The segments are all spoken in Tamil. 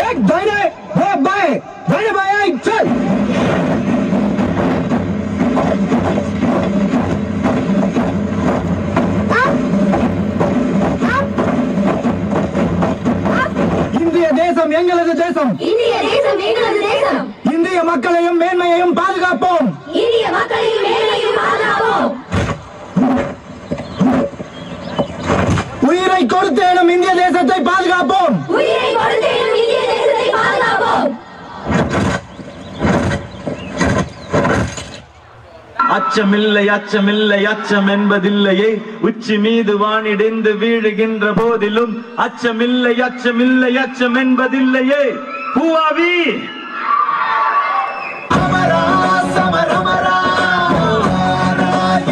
एक दाहिने, एक बाएं, दाहिने बाएं, चल। இந்திய தேசம் எங்களது தேசம். இந்திய தேசம் எங்களது தேசம். இந்திய மக்களையும் மேன்மையையும் பாதுகாப்போம். இந்திய மக்களையும் மேன்மையையும் பாதுகாப்போம். உயிரை கொடுத்தேனும் இந்திய தேசத்தை பாதுகாப்போம். உயிரை கொடுத்தேனும் இந்திய தேசத்தை பாதுகாப்போம். அச்சமில்லை அச்சமில்லை அச்சம் என்பதில்லையே, உச்சி மீது வானிடிந்து வீழுகின்ற போதிலும் அச்சமில்லை அச்சமில்லை அச்சம் என்பதில்லையே. பூவாவி அமரா சமரமரா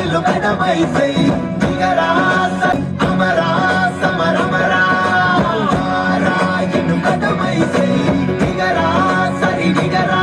இலும் கடமை செய் நிகரா அமரா சமரமரா இலும் கடமை செய் நிகரா சரி நிகரா.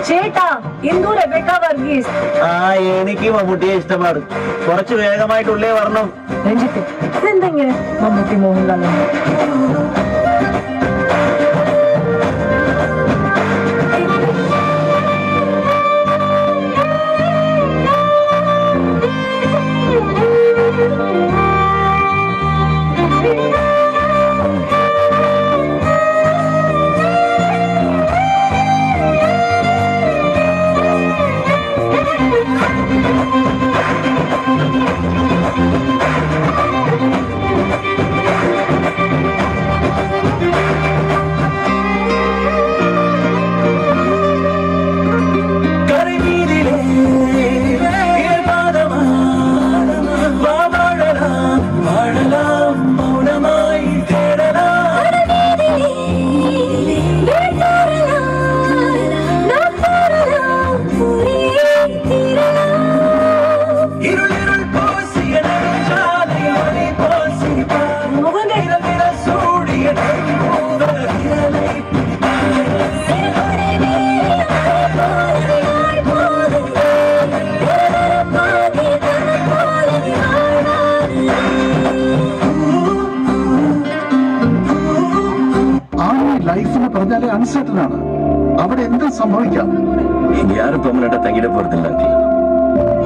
ചേട്ടാ എന്തോ റെബേക്ക വർഗീസ്. എനിക്ക് മമ്മൂട്ടിയെ ഇഷ്ടമാണ്. കുറച്ച് വേഗമായിട്ടുള്ളേ വരണം. രഞ്ജിത്ത് ഇതെന്തെങ്ങനെ മമ്മൂട്ടി മോഹൻലാൽ പറഞ്ഞാലേ അൺസർട്ടൻ ആണ്. അവിടെ എന്ത് സംഭവിക്കാം? யாரும் பெர்மனண்டா தங்கிட போறது இல்ல.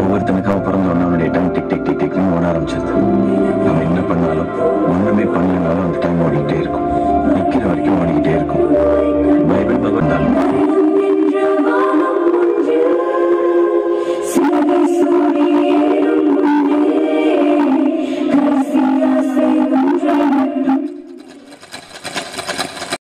ஒவ்வொருத்தனுக்கும் அவன் பிறந்த உடனே டைம் டிக் டிக் டிக் டிக்னு ஓட ஆரம்பிச்சது. நம்ம என்ன பண்ணாலும் ஒண்ணுமே பண்ணலனாலும் அந்த டைம் ஓடிக்கிட்டே இருக்கும். நிக்கிற வரைக்கும் ஓடிக்கிட்டே